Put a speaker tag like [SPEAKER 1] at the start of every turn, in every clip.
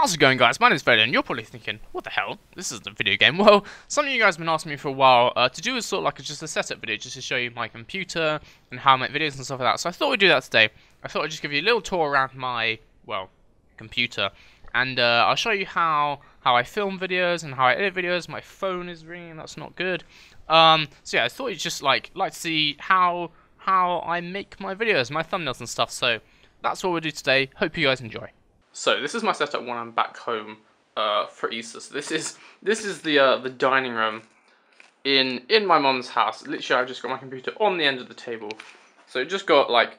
[SPEAKER 1] How's it going, guys? My name is Vader, and you're probably thinking, what the hell? This isn't a video game. Well, some of you guys have been asking me for a while to do a sort of like just a setup video, just to show you my computer and how I make videos and stuff like that. So I thought we'd do that today. I thought I'd just give you a little tour around my, well, computer, and I'll show you how I film videos and how I edit videos. My phone is ringing, that's not good. So yeah, I thought you'd just like to see how I make my videos, my thumbnails and stuff. So that's what we'll do today. Hope you guys enjoy. So this is my setup when I'm back home for Easter. So this is the dining room in my mum's house. Literally, I've just got my computer on the end of the table. So just got like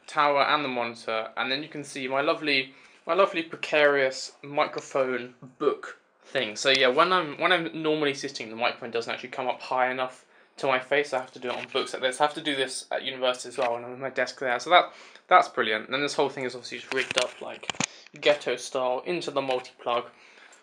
[SPEAKER 1] tower and the monitor, and then you can see my lovely precarious microphone book thing. So yeah, when I'm normally sitting, the microphone doesn't actually come up high enough to my face. I have to do it on books like this. I have to do this at university as well when I'm at my desk there. So that's brilliant. And then this whole thing is obviously just rigged up like ghetto style into the multi-plug,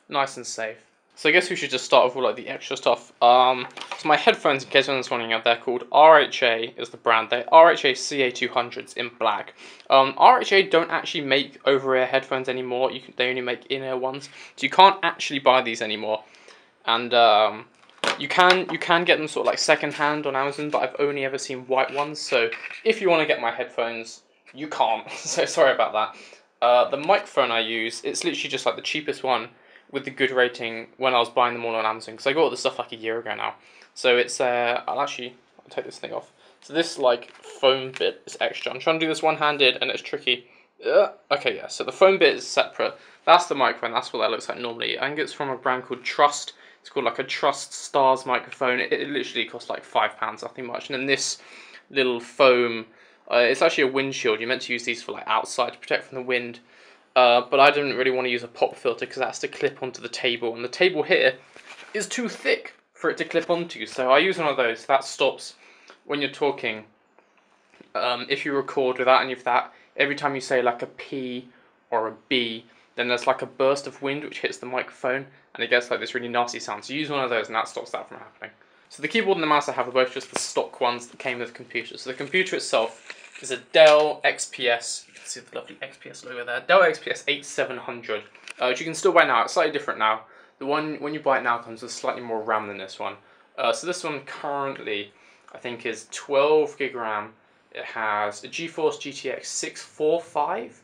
[SPEAKER 1] nice and safe. So I guess we should just start with all like the extra stuff. So my headphones, in case anyone's wondering, they're called RHA is the brand. They're RHA CA200s in black. RHA don't actually make over-ear headphones anymore. They only make in-ear ones, so you can't actually buy these anymore. And you can get them sort of like second-hand on Amazon, but I've only ever seen white ones. So if you want to get my headphones, you can't. So sorry about that. The microphone I use, it's literally just like the cheapest one with the good rating when I was buying them all on Amazon, because I got all this stuff like a year ago now. So it's I'll take this thing off. So this like foam bit is extra. I'm trying to do this one-handed and it's tricky. Okay, yeah, so the foam bit is separate. That's the microphone, that's what that looks like normally. I think it's from a brand called Trust. It's called like a Trust Stars microphone. It literally costs like £5, nothing much. And then this little foam, it's actually a windshield. You're meant to use these for like outside to protect from the wind. But I didn't really want to use a pop filter because that's to clip onto the table, and the table here is too thick for it to clip onto, so I use one of those. That stops when you're talking. If you record without any of that, every time you say like a P or a B, then there's like a burst of wind which hits the microphone, and it gets like this really nasty sound. So use one of those and that stops that from happening. So the keyboard and the mouse I have are both just the stock ones that came with the computer. So the computer itself is a Dell XPS. See the lovely XPS logo there. Dell XPS 8700, which you can still buy now. It's slightly different now. The one, when you buy it now, comes with slightly more RAM than this one. So this one currently, I think, is 12 gig RAM. It has a GeForce GTX 645,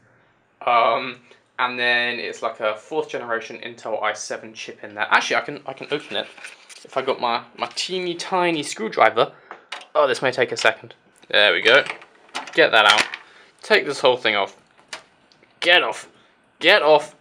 [SPEAKER 1] and then it's like a 4th generation Intel i7 chip in there. Actually, I can open it if I got my teeny tiny screwdriver. Oh, this may take a second. There we go. Get that out. Take this whole thing off. Get off. Get off.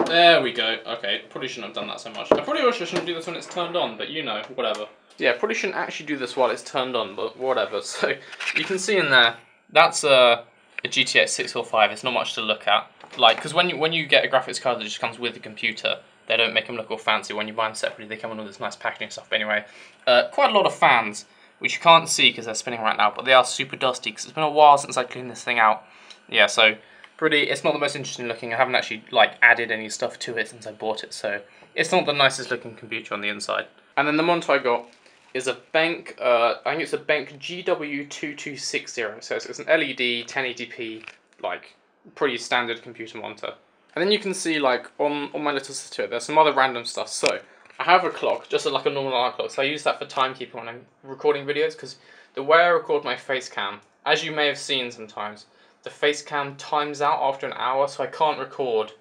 [SPEAKER 1] There we go. Okay, probably shouldn't have done that so much. I probably also shouldn't do this when it's turned on, but you know, whatever. Yeah, probably shouldn't actually do this while it's turned on, but whatever. So, you can see in there, that's a GTX 645. It's not much to look at. Like, because when you get a graphics card that just comes with the computer, they don't make them look all fancy. When you buy them separately, they come in all this nice packaging stuff. But anyway, quite a lot of fans, which you can't see because they're spinning right now, but they are super dusty because it's been a while since I cleaned this thing out. Yeah, so it's not the most interesting looking. I haven't actually like added any stuff to it since I bought it, so it's not the nicest looking computer on the inside. And then the monitor I got is a Benq, I think it's a Benq GW2260, so it's an LED 1080p, like pretty standard computer monitor. And then you can see like on my little system, there's some other random stuff. So I have a clock, just like a normal alarm clock, so I use that for timekeeping when I'm recording videos, because the way I record my face cam, as you may have seen sometimes, the face cam times out after an hour, so I can't record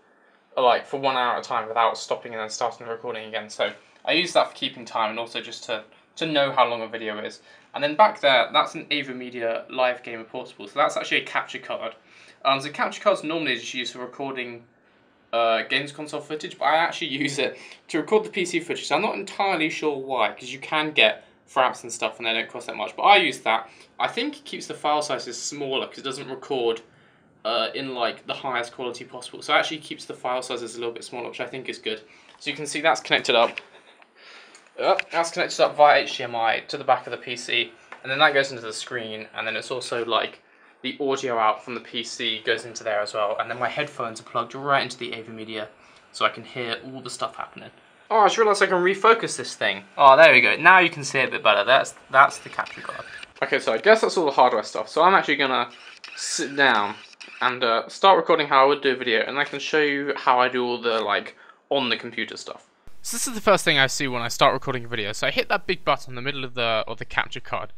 [SPEAKER 1] like for 1 hour at a time without stopping and then starting the recording again. So I use that for keeping time and also just to know how long a video is. And then back there, that's an AverMedia Live Gamer Portable, so that's actually a capture card. So capture cards normally just used for recording games console footage, but I actually use it to record the PC footage. So I'm not entirely sure why, because you can get fraps and stuff and they don't cost that much, but I use that. I think it keeps the file sizes smaller because it doesn't record in like the highest quality possible, so it actually keeps the file sizes a little bit smaller, which I think is good. So you can see that's connected up. That's connected up via HDMI to the back of the PC, and then that goes into the screen, and then it's also like the audio out from the PC goes into there as well, and then my headphones are plugged right into the AverMedia, so I can hear all the stuff happening. Oh, I just realised I can refocus this thing. Oh, there we go. Now you can see it a bit better. That's the capture card. Okay, so I guess that's all the hardware stuff. So I'm actually gonna sit down and start recording how I would do a video, and I can show you how I do all the like on the computer stuff. So this is the first thing I see when I start recording a video. So I hit that big button in the middle of the capture card.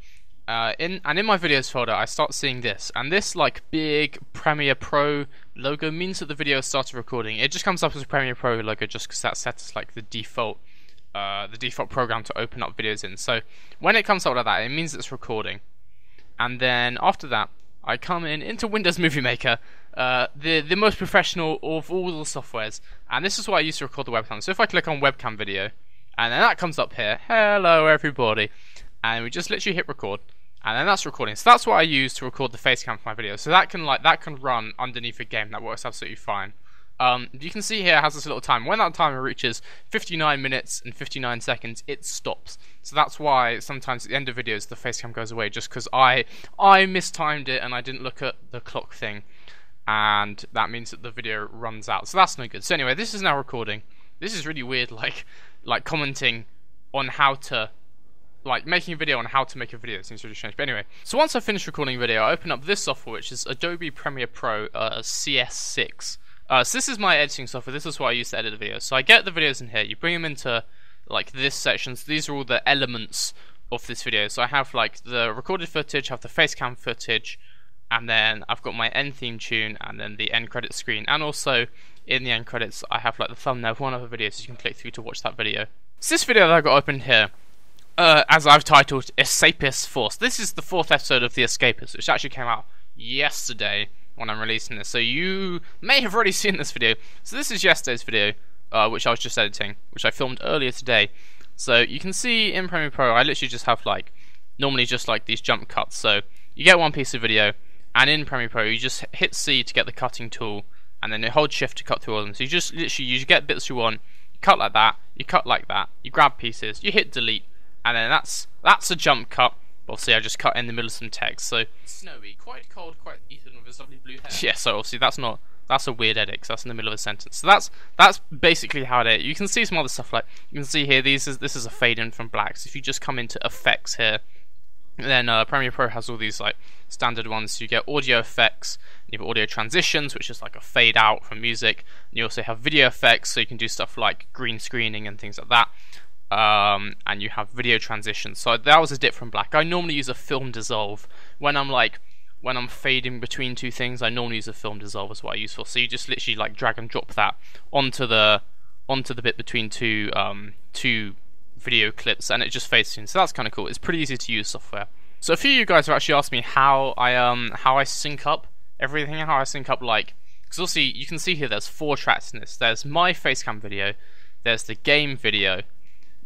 [SPEAKER 1] In my videos folder, I start seeing this, and this like big Premiere Pro logo means that the video has started recording. It just comes up as a Premiere Pro logo just because that's set as like the default program to open up videos in. So when it comes up like that, it means it's recording. And then after that, I come into Windows Movie Maker, the most professional of all the softwares, and this is what I use to record the webcam. So if I click on webcam video, and then that comes up here, hello everybody, and we just literally hit record, and then that's recording. So that's what I use to record the face cam for my video. So that can run underneath a game. That works absolutely fine. You can see here it has this little time. When that timer reaches 59 minutes and 59 seconds, it stops. So that's why sometimes at the end of videos the facecam goes away, just because I mistimed it and I didn't look at the clock thing, and that means that the video runs out. So that's no good. So anyway, this is now recording. This is really weird, like commenting on how to, like making a video on how to make a video. It seems really strange. But anyway, so once I finish recording a video, I open up this software, which is Adobe Premiere Pro CS6. So this is my editing software. This is what I use to edit the videos. So I get the videos in here. You bring them into like this section. So these are all the elements of this video. So I have like the recorded footage, I have the facecam footage, and then I've got my end theme tune, and then the end credit screen. And also in the end credits, I have like the thumbnail of one of the videos, so you can click through to watch that video. So this video that I got open here, as I've titled Escapist Force. This is the 4th episode of The Escapist, which actually came out yesterday when I'm releasing this, so you may have already seen this video. So this is yesterday's video, which I was just editing, which I filmed earlier today. So you can see in Premiere Pro, I literally just have like, normally just like these jump cuts. So you get one piece of video, and in Premiere Pro you just hit C to get the cutting tool, and then you hold Shift to cut through all of them. So you just literally, you get bits you want, you cut like that, you cut like that, you grab pieces, you hit delete, and then that's a jump cut. Obviously I just cut in the middle of some text. So snowy, quite cold, quite Ethan with his lovely blue hair. Yeah, so obviously that's a weird edit, because that's in the middle of a sentence. So that's basically how it is. You can see some other stuff, like you can see here, this is a fade in from black. So if you just come into effects here, then Premiere Pro has all these like standard ones. So you get audio effects, you have audio transitions, which is like a fade out from music, and you also have video effects, so you can do stuff like green screening and things like that. And you have video transitions. So that was a dip from black. I normally use a film dissolve when I'm fading between two things. I normally use a film dissolve as what I use for. So you just literally like drag and drop that onto the bit between two video clips, and it just fades in. So that's kind of cool. It's pretty easy to use software. So a few of you guys have actually asked me how I sync up everything, how I sync up, like, because also you can see here there's 4 tracks in this. There's my facecam video, there's the game video,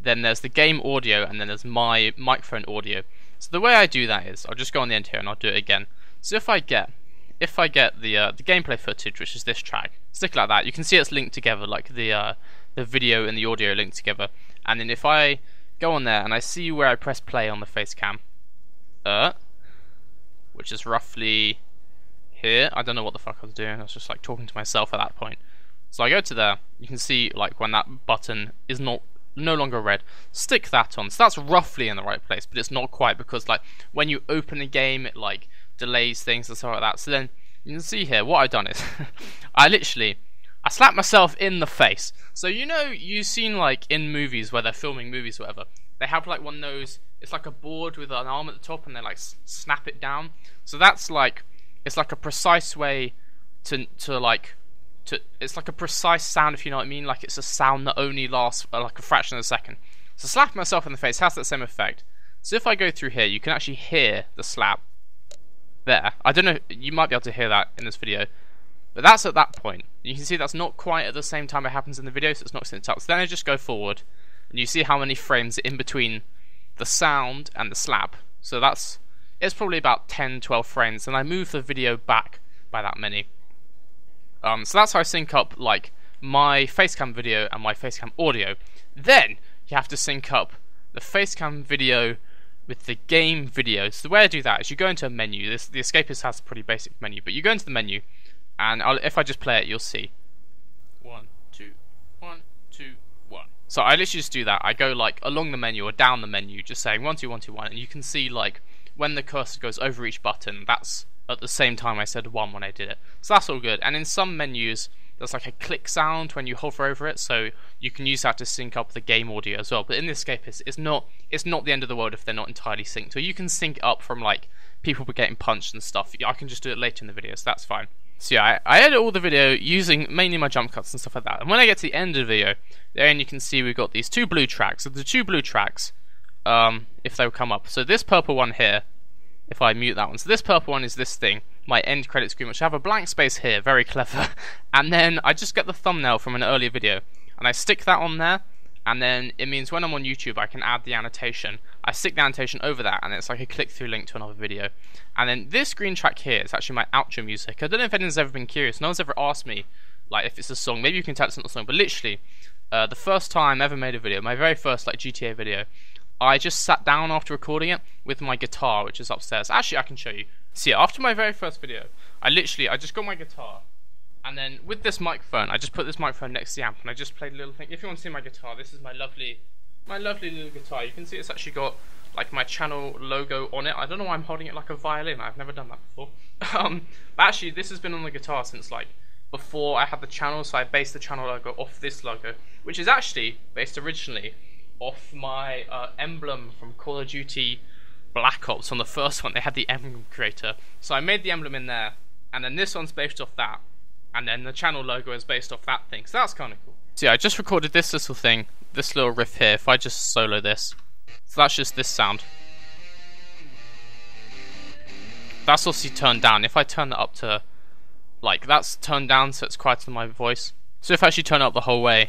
[SPEAKER 1] then there's the game audio, and then there's my microphone audio. So the way I do that is, I'll just go on the end here and I'll do it again. So if I get the gameplay footage, which is this track, stick it like that, you can see it's linked together, like the video and the audio linked together. And then if I go on there and I see where I press play on the facecam, which is roughly here, I don't know what the fuck I was doing, I was just like talking to myself at that point. So I go to there, you can see like when that button is no longer red, stick that on. So that's roughly in the right place, but it's not quite, because like when you open a game it like delays things and stuff like that. So then you can see here what I've done is I slapped myself in the face. So you know, you've seen like in movies where they're filming movies or whatever, they have like one of those, it's like a board with an arm at the top and they like snap it down. So that's like, it's like a precise way it's like a precise sound, if you know what I mean. Like it's a sound that only lasts like a fraction of a second. So slapping myself in the face has that same effect. So if I go through here, you can actually hear the slap there. I don't know, you might be able to hear that in this video, but that's at that point. You can see that's not quite at the same time it happens in the video, so it's not synced up. So then I just go forward, and you see how many frames are in between the sound and the slap. So it's probably about 10-12 frames, and I move the video back by that many. So that's how I sync up like my facecam video and my facecam audio. Then you have to sync up the facecam video with the game video. So the way I do that is you go into a menu. The Escapist has a pretty basic menu, but you go into the menu, and if I just play it, you'll see 1, 2, 1, 2, 1. So I literally just do that. I go like along the menu or down the menu, just saying 1, 2, 1, 2, 1, and you can see like when the cursor goes over each button, that's at the same time I said 1 when I did it. So that's all good. And in some menus, there's like a click sound when you hover over it, so you can use that to sync up the game audio as well. But in this Escapist, it's not the end of the world if they're not entirely synced. So you can sync it up from like people getting punched and stuff. I can just do it later in the video, so that's fine. So yeah, I edit all the video using mainly my jump cuts and stuff like that. And when I get to the end of the video, then you can see we've got these 2 blue tracks. So the 2 blue tracks, if they will come up. So this purple one here, if I mute that one. So this purple one is this thing, my end credit screen, which I have a blank space here, very clever. And then I just get the thumbnail from an earlier video, and I stick that on there, and then it means when I'm on YouTube I can add the annotation. I stick the annotation over that, and it's like a click-through link to another video. And then this green track here is actually my outro music. I don't know if anyone's ever been curious, no one's ever asked me like if it's a song, maybe you can tell it's not a song, but literally, the first time I ever made a video, my very first like GTA video, I just sat down after recording it with my guitar, which is upstairs. Actually, I can show you. See, after my very first video, I just got my guitar, and then with this microphone, I just put this microphone next to the amp, and I just played a little thing. If you want to see my guitar, this is my lovely little guitar. You can see it's actually got like my channel logo on it. I don't know why I'm holding it like a violin. I've never done that before. But actually, this has been on the guitar since like before I had the channel, so I based the channel logo off this logo, which is actually based originally off my emblem from Call of Duty Black Ops. On the first one they had the emblem creator, so I made the emblem in there, and then this one's based off that, and then the channel logo is based off that thing, so that's kind of cool. So yeah, I just recorded this little thing, this little riff here. If I just solo this, so that's just this sound. That's also turned down. If I turn that up to, like, that's turned down so it's quieter than my voice. So if I actually turn it up the whole way,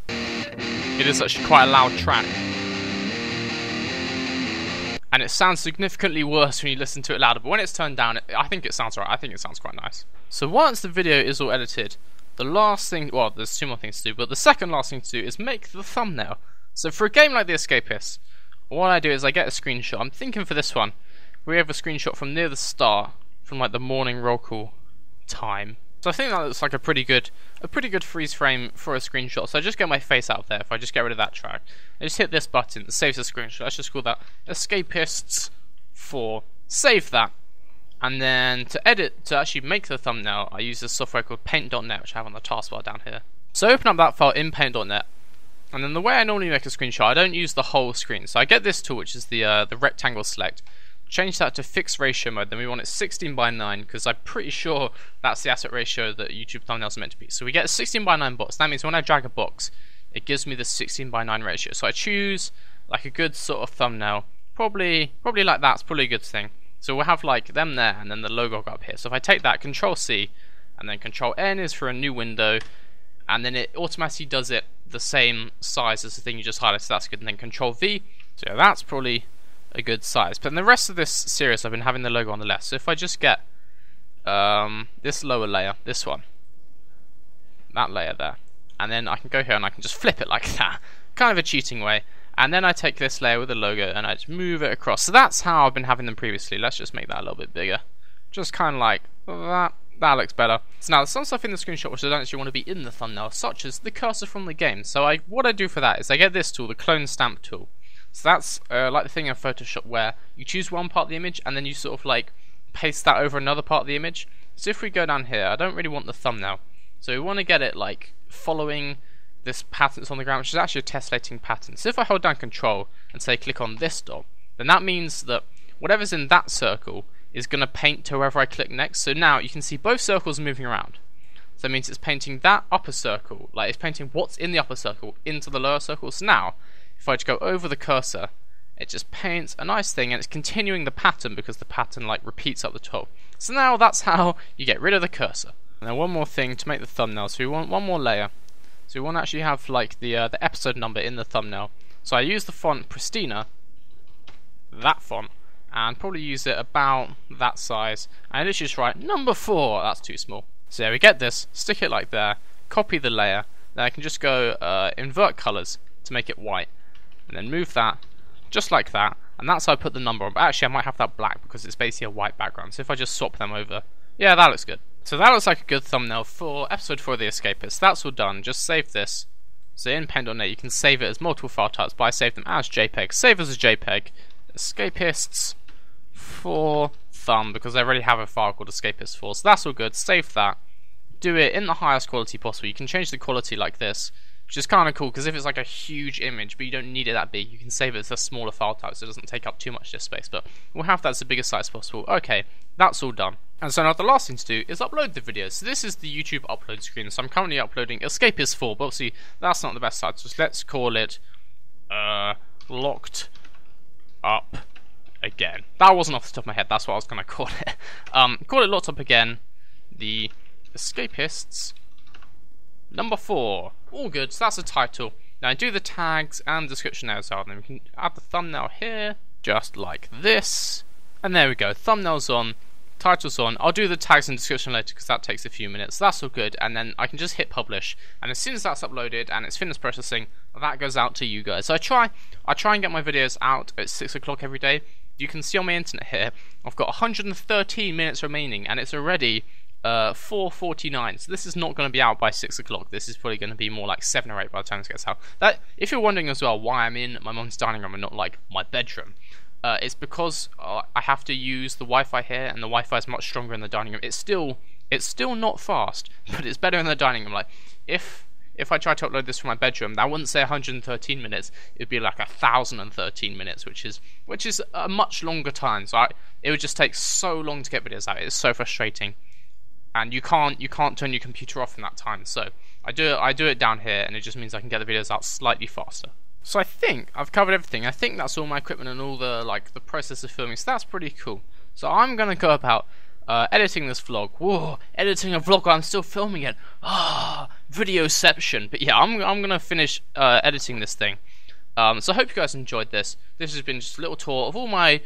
[SPEAKER 1] it is actually quite a loud track. And it sounds significantly worse when you listen to it louder, but when it's turned down, I think it sounds alright. I think it sounds quite nice. So once the video is all edited, the last thing, well, there's 2 more things to do, but the second last thing to do is make the thumbnail. So for a game like The Escapist, what I do is I get a screenshot. I'm thinking for this one, we have a screenshot from near the start, from like the morning roll call time. So I think that looks like a pretty good freeze frame for a screenshot. So I just get my face out there. If I just get rid of that track, I just hit this button that saves the screenshot. Let's just call that Escapists 4. Save that, and then to actually make the thumbnail, I use this software called Paint.net, which I have on the taskbar down here. So I open up that file in Paint.net, and then the way I normally make a screenshot, I don't use the whole screen. So I get this tool, which is the rectangle select. Change that to fixed ratio mode, then we want it 16:9 because I'm pretty sure that's the aspect ratio that YouTube thumbnails are meant to be. So we get a 16:9 box. That means when I drag a box, it gives me the 16:9 ratio. So I choose like a good sort of thumbnail, probably like that's probably a good thing. So we'll have like them there, and then the logo go up here. So if I take that, Control C, and then Control N is for a new window, and then it automatically does it the same size as the thing you just highlighted. So that's good. And then Control V. So yeah, that's probably a good size. But in the rest of this series I've been having the logo on the left. So if I just get this lower layer, this one, that layer there, and then I can go here and I can just flip it like that, kind of a cheating way, and then I take this layer with the logo and I just move it across. So that's how I've been having them previously. Let's just make that a little bit bigger, just kind of like that. That looks better. So now there's some stuff in the screenshot which I don't actually want to be in the thumbnail, such as the cursor from the game. So what I do for that is I get this tool, the clone stamp tool. So that's like the thing in Photoshop where you choose one part of the image and then you sort of like paste that over another part of the image. So if we go down here, I don't really want the thumbnail. So we want to get it like following this pattern that's on the ground, which is actually a tessellating pattern. So if I hold down Control and say click on this dot, then that means that whatever's in that circle is going to paint to wherever I click next. So now you can see both circles moving around. So that means it's painting that upper circle, like it's painting what's in the upper circle into the lower circle. So now if I just go over the cursor, it just paints a nice thing, and it's continuing the pattern because the pattern like repeats up the top. So now that's how you get rid of the cursor. And then one more thing to make the thumbnail. So we want one more layer. So we want to actually have like the episode number in the thumbnail. So I use the font Pristina, that font, and probably use it about that size. And literally just write number 4. That's too small. So yeah, we get this, stick it like there, copy the layer. Then I can just go invert colors to make it white. And then move that, just like that, and that's how I put the number on. But actually I might have that black because it's basically a white background. So if I just swap them over, yeah, that looks good. So that looks like a good thumbnail for episode 4 of The Escapist. That's all done, just save this. So in Paint.net you can save it as multiple file types, but I save them as JPEG. Save as a JPEG, Escapists 4 thumb because I already have a file called Escapist 4, so that's all good. Save that. Do it in the highest quality possible. You can change the quality like this, which is kind of cool because if it's like a huge image but you don't need it that big, you can save it as a smaller file type so it doesn't take up too much disk space, but we'll have that as the biggest size possible. Okay, that's all done. And so now the last thing to do is upload the video. So this is the YouTube upload screen. So I'm currently uploading Escapist 4, but obviously that's not the best side, so let's call it Locked Up Again. That wasn't off the top of my head, that's what I was going to call it. Call it Locked Up Again, the Escapists number 4. All good, so that's the title. Now do the tags and description there as well. Then we can add the thumbnail here, just like this. And there we go, thumbnail's on, title's on. I'll do the tags and description later because that takes a few minutes. So that's all good, and then I can just hit publish. And as soon as that's uploaded and it's finished processing, that goes out to you guys. So I try and get my videos out at 6 o'clock every day. You can see on my internet here, I've got 113 minutes remaining, and it's already 4:49, so this is not going to be out by 6 o'clock. This is probably going to be more like 7 or 8 by the time this gets out. That, if you're wondering as well why I'm in my mum's dining room and not like my bedroom, it's because I have to use the Wi-Fi here, and the Wi-Fi is much stronger in the dining room. It's still not fast, but it's better in the dining room. Like if I try to upload this from my bedroom, that wouldn't say 113 minutes. It'd be like 1,013 minutes, which is a much longer time. So it would just take so long to get videos out. It's so frustrating. And you can't turn your computer off in that time. So I do it down here, and it just means I can get the videos out slightly faster. So I think I've covered everything. I think that's all my equipment and all the the process of filming. So that's pretty cool. So I'm gonna go about editing this vlog. Whoa, editing a vlog while I'm still filming it. Videoception. But yeah, I'm gonna finish editing this thing. So I hope you guys enjoyed this. This has been just a little tour of all my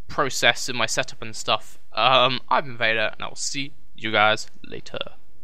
[SPEAKER 1] process and my setup and stuff. I've been Vader, and I will see you guys later.